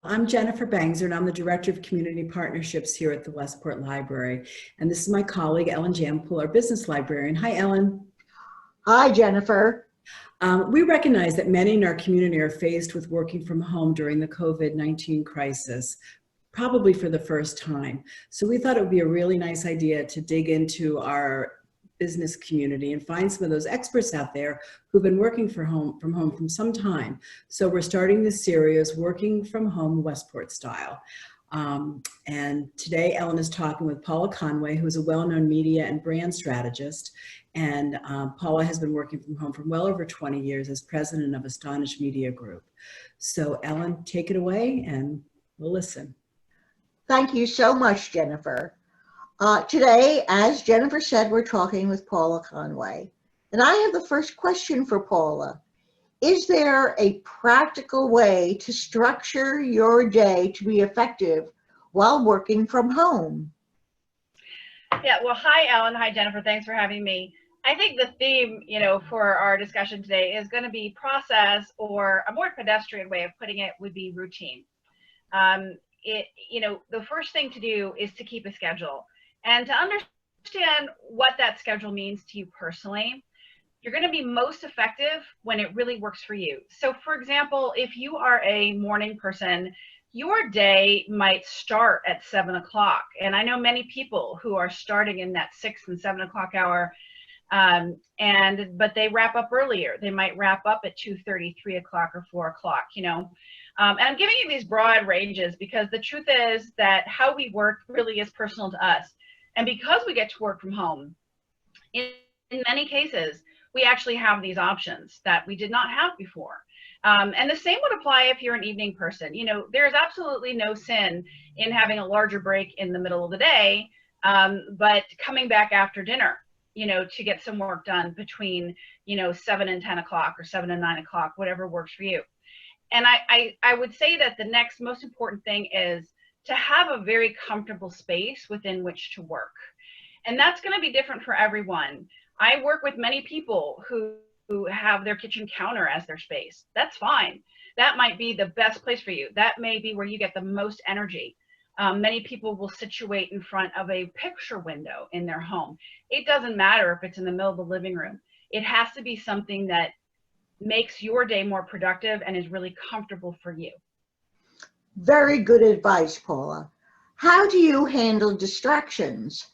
I'm Jennifer Bangser, and I'm the Director of Community Partnerships here at the Westport Library. And this is my colleague, Ellen Jampool, our business librarian. Hi, Ellen. Hi, Jennifer. We recognize that many in our community are faced with working from home during the COVID-19 crisis, probably for the first time. So we thought it would be a really nice idea to dig into our business community and find some of those experts out there who've been working from home for some time. So we're starting this series, Working from Home Westport Style. And today Ellen is talking with Paula Conway, who's a well-known media and brand strategist. And Paula has been working from home for well over 20 years as president of Astonish Media Group. So Ellen, take it away and we'll listen. Thank you so much, Jennifer. Today, as Jennifer said, we're talking with Paula Conway. And I have the first question for Paula. Is there a practical way to structure your day to be effective while working from home? Yeah, well, hi, Ellen. Hi, Jennifer. Thanks for having me. I think the theme, for our discussion today is going to be process, or a more pedestrian way of putting it would be routine. The first thing to do is to keep a schedule and to understand what that schedule means to you personally. You're going to be most effective when it really works for you. So for example, if you are a morning person, your day might start at 7 o'clock. And I know many people who are starting in that 6 and 7 o'clock hour, but they wrap up earlier. They might wrap up at 2:30, 3 o'clock, or 4 o'clock, And I'm giving you these broad ranges because the truth is that how we work really is personal to us. And because we get to work from home, in many cases, we actually have these options that we did not have before. And the same would apply if you're an evening person. There's absolutely no sin in having a larger break in the middle of the day, but coming back after dinner, to get some work done between, 7 and 10 o'clock or 7 and 9 o'clock, whatever works for you. And I would say that the next most important thing is to have a very comfortable space within which to work. And that's going to be different for everyone. I work with many people who have their kitchen counter as their space. That's fine. That might be the best place for you. That may be where you get the most energy. Many people will situate in front of a picture window in their home. It doesn't matter if it's in the middle of the living room. It has to be something that makes your day more productive and is really comfortable for you. Very good advice, Paula. How do you handle distractions?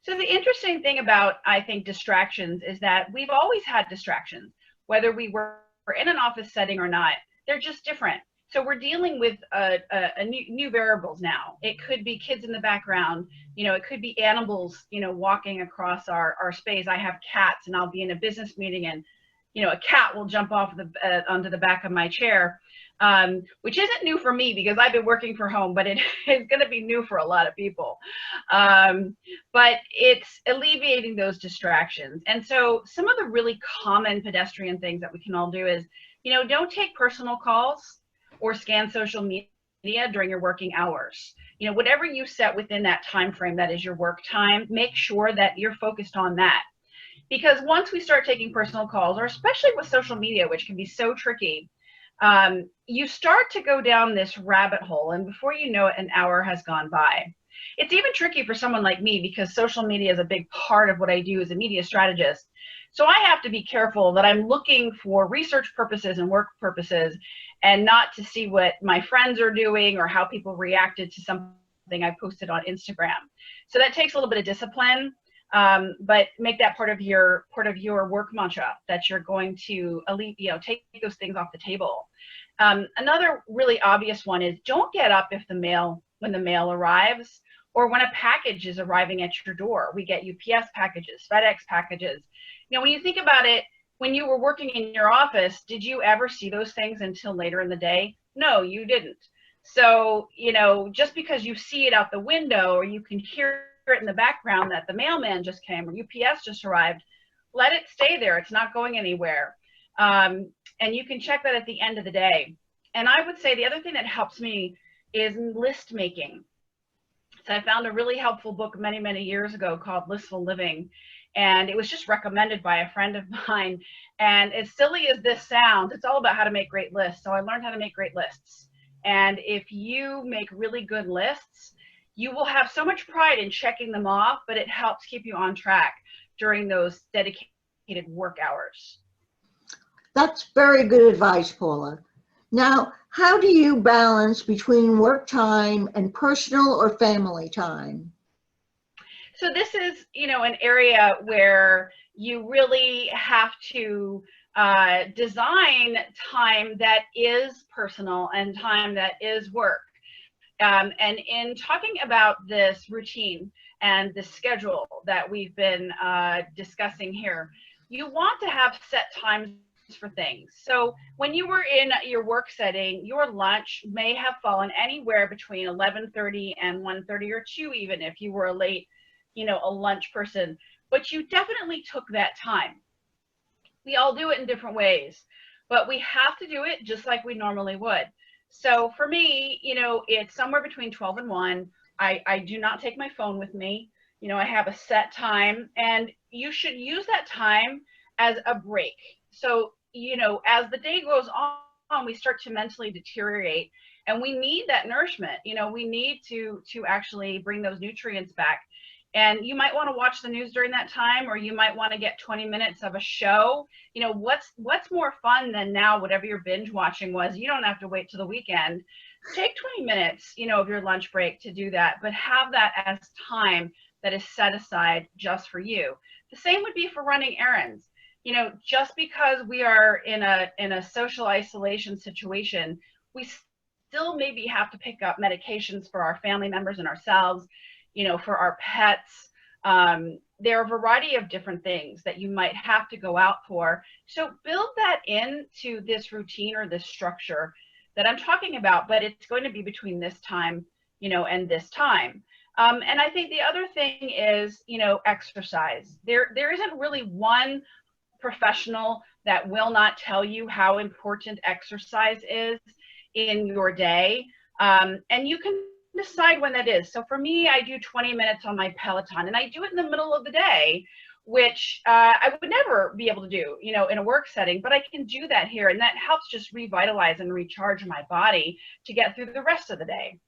So the interesting thing about, I think, distractions is that we've always had distractions, whether we were in an office setting or not. They're just different. So we're dealing with new variables now. It could be kids in the background. It could be animals, walking across our space. I have cats, and I'll be in a business meeting, and a cat will jump off onto the back of my chair, which isn't new for me because I've been working from home, but it is going to be new for a lot of people. But it's alleviating those distractions. And so some of the really common pedestrian things that we can all do is, don't take personal calls or scan social media during your working hours. Whatever you set within that time frame that is your work time, make sure that you're focused on that. Because once we start taking personal calls, or especially with social media, which can be so tricky, you start to go down this rabbit hole, and before you know it, an hour has gone by. It's even tricky for someone like me because social media is a big part of what I do as a media strategist. So I have to be careful that I'm looking for research purposes and work purposes, and not to see what my friends are doing or how people reacted to something I posted on Instagram. So that takes a little bit of discipline. But make that part of your work mantra, that you're going to take those things off the table. Another really obvious one is don't get up when the mail arrives, or when a package is arriving at your door. We get UPS packages, FedEx packages. When you think about it, when you were working in your office, did you ever see those things until later in the day? No, you didn't. So, just because you see it out the window, or you can hear it in the background that the mailman just came or UPS just arrived, let it stay there. It's not going anywhere. And you can check that at the end of the day. And I would say the other thing that helps me is list making. So I found a really helpful book many, many years ago called Blissful Living. And it was just recommended by a friend of mine. And as silly as this sounds, it's all about how to make great lists. So I learned how to make great lists. And if you make really good lists, you will have so much pride in checking them off, but it helps keep you on track during those dedicated work hours. That's very good advice, Paula. Now, how do you balance between work time and personal or family time? So this is, an area where you really have to design time that is personal and time that is work. And in talking about this routine and the schedule that we've been discussing here, you want to have set times for things. So when you were in your work setting, your lunch may have fallen anywhere between 11:30 and 1:30 or 2, even if you were a late, a lunch person, but you definitely took that time. We all do it in different ways, but we have to do it just like we normally would. So for me, it's somewhere between 12 and 1. I do not take my phone with me. I have a set time, and you should use that time as a break. So, as the day goes on, we start to mentally deteriorate, and we need that nourishment. We need to actually bring those nutrients back. And you might want to watch the news during that time, or you might want to get 20 minutes of a show. What's more fun than now, whatever your binge watching was, you don't have to wait till the weekend. Take 20 minutes, of your lunch break to do that, but have that as time that is set aside just for you. The same would be for running errands. Just because we are in a social isolation situation, we still maybe have to pick up medications for our family members and ourselves, for our pets. There are a variety of different things that you might have to go out for. So build that into this routine or this structure that I'm talking about, but it's going to be between this time, and this time. And I think the other thing is, exercise. There isn't really one professional that will not tell you how important exercise is in your day. And you can decide when that is. So for me, I do 20 minutes on my Peloton, and I do it in the middle of the day, which I would never be able to do, in a work setting, but I can do that here. And that helps just revitalize and recharge my body to get through the rest of the day.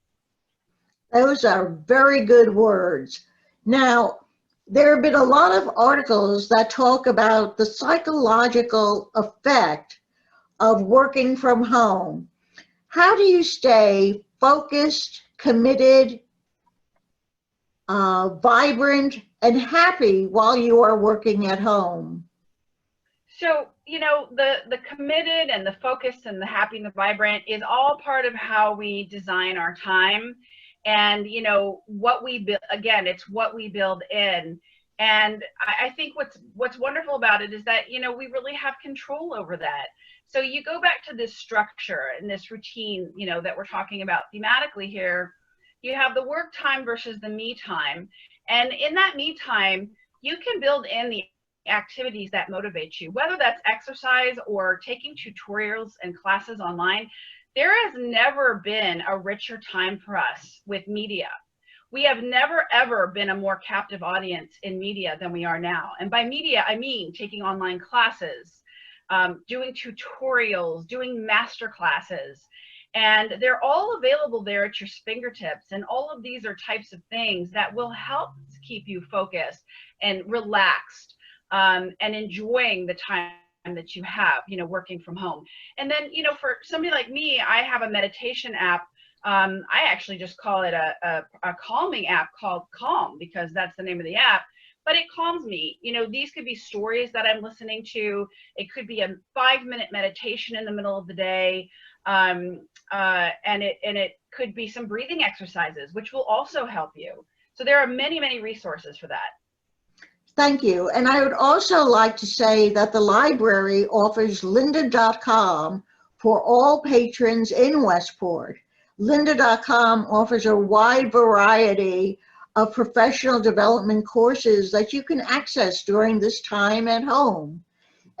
Those are very good words. Now, there have been a lot of articles that talk about the psychological effect of working from home. How do you stay focused, committed, vibrant, and happy while you are working at home? So, the committed and the focused and the happy and the vibrant is all part of how we design our time. And, what we build, again, it's what we build in. And I think what's wonderful about it is that, we really have control over that. So you go back to this structure and this routine, that we're talking about thematically here. You have the work time versus the me time. And in that me time, you can build in the activities that motivate you, whether that's exercise or taking tutorials and classes online. There has never been a richer time for us with media. We have never, ever been a more captive audience in media than we are now. And by media, I mean taking online classes, doing tutorials, doing master classes. And they're all available there at your fingertips. And all of these are types of things that will help keep you focused and relaxed, and enjoying the time that you have, working from home. And then, for somebody like me, I have a meditation app. I actually just call it a calming app called Calm, because that's the name of the app. But it calms me. These could be stories that I'm listening to. It could be a 5-minute meditation in the middle of the day. And it could be some breathing exercises, which will also help you. So there are many, many resources for that. Thank you. And I would also like to say that the library offers lynda.com for all patrons in Westport. Lynda.com offers a wide variety of professional development courses that you can access during this time at home.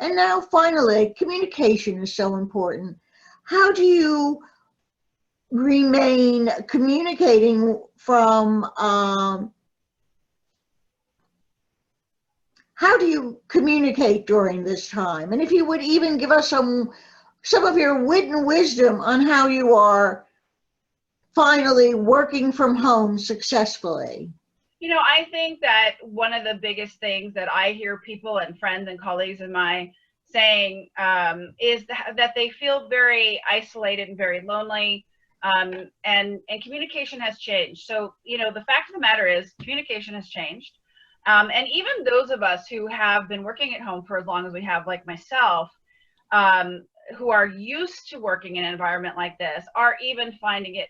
And now finally, communication is so important. How do you remain communicating from, how do you communicate during this time? And if you would even give us some of your wit and wisdom on how you are finally working from home successfully? You know, I think that one of the biggest things that I hear people and friends and colleagues of mine saying is that they feel very isolated and very lonely, and communication has changed. So, you know, the fact of the matter is communication has changed. And even those of us who have been working at home for as long as we have, like myself, who are used to working in an environment like this, are even finding it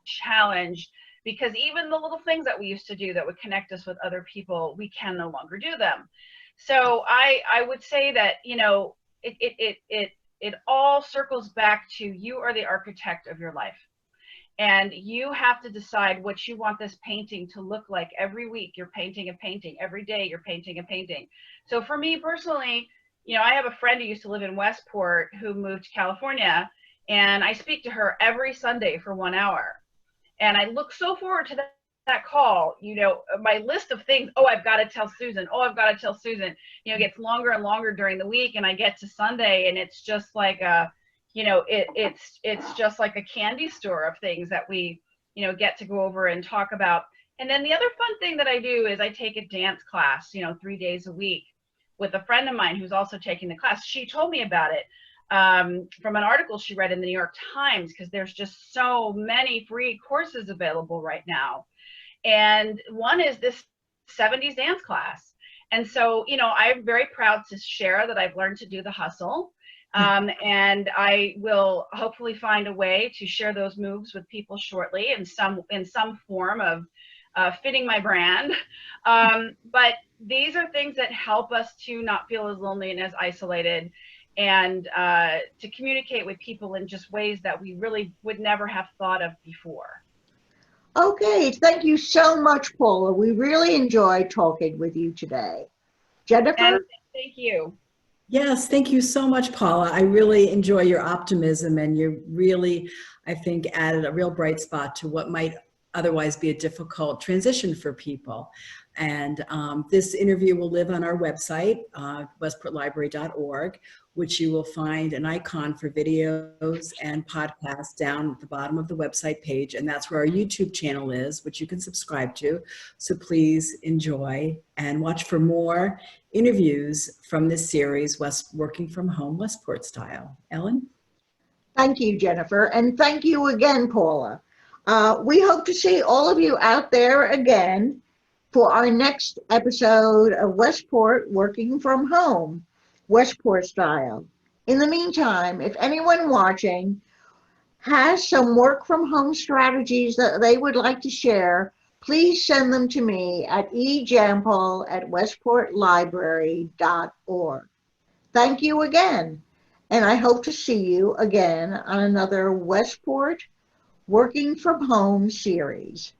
challenged, because even the little things that we used to do that would connect us with other people, we can no longer do them. So I would say that, you know, it all circles back to you are the architect of your life. And you have to decide what you want this painting to look like. Every week you're painting a painting. Every day you're painting a painting. So for me personally, you know, I have a friend who used to live in Westport who moved to California, and I speak to her every Sunday for 1 hour. And I look so forward to that call. You know, my list of things, oh, I've got to tell Susan. Oh, I've got to tell Susan. You know, it gets longer and longer during the week, and I get to Sunday, and it's just like a, you know, it's just like a candy store of things that we, you know, get to go over and talk about. And then the other fun thing that I do is I take a dance class, you know, 3 days a week with a friend of mine who's also taking the class. She told me about it from an article she read in the New York Times, because there's just so many free courses available right now. And one is this 70s dance class. And so, you know, I'm very proud to share that I've learned to do the hustle. And I will hopefully find a way to share those moves with people shortly in some form of fitting my brand. But these are things that help us to not feel as lonely and as isolated, and to communicate with people in just ways that we really would never have thought of before. Okay, thank you so much, Paula. We really enjoyed talking with you today. Jennifer? And thank you. Yes, thank you so much, Paula. I really enjoy your optimism, and you really, I think, added a real bright spot to what might otherwise be a difficult transition for people. And this interview will live on our website, westportlibrary.org, which you will find an icon for videos and podcasts down at the bottom of the website page. And that's where our YouTube channel is, which you can subscribe to. So please enjoy and watch for more interviews from this series, Working from Home, Westport Style. Ellen? Thank you, Jennifer. And thank you again, Paula. We hope to see all of you out there again for our next episode of Westport Working from Home, Westport Style. In the meantime, if anyone watching has some work from home strategies that they would like to share, please send them to me at ejampol@westportlibrary.org. Thank you again, and I hope to see you again on another Westport Working from Home series.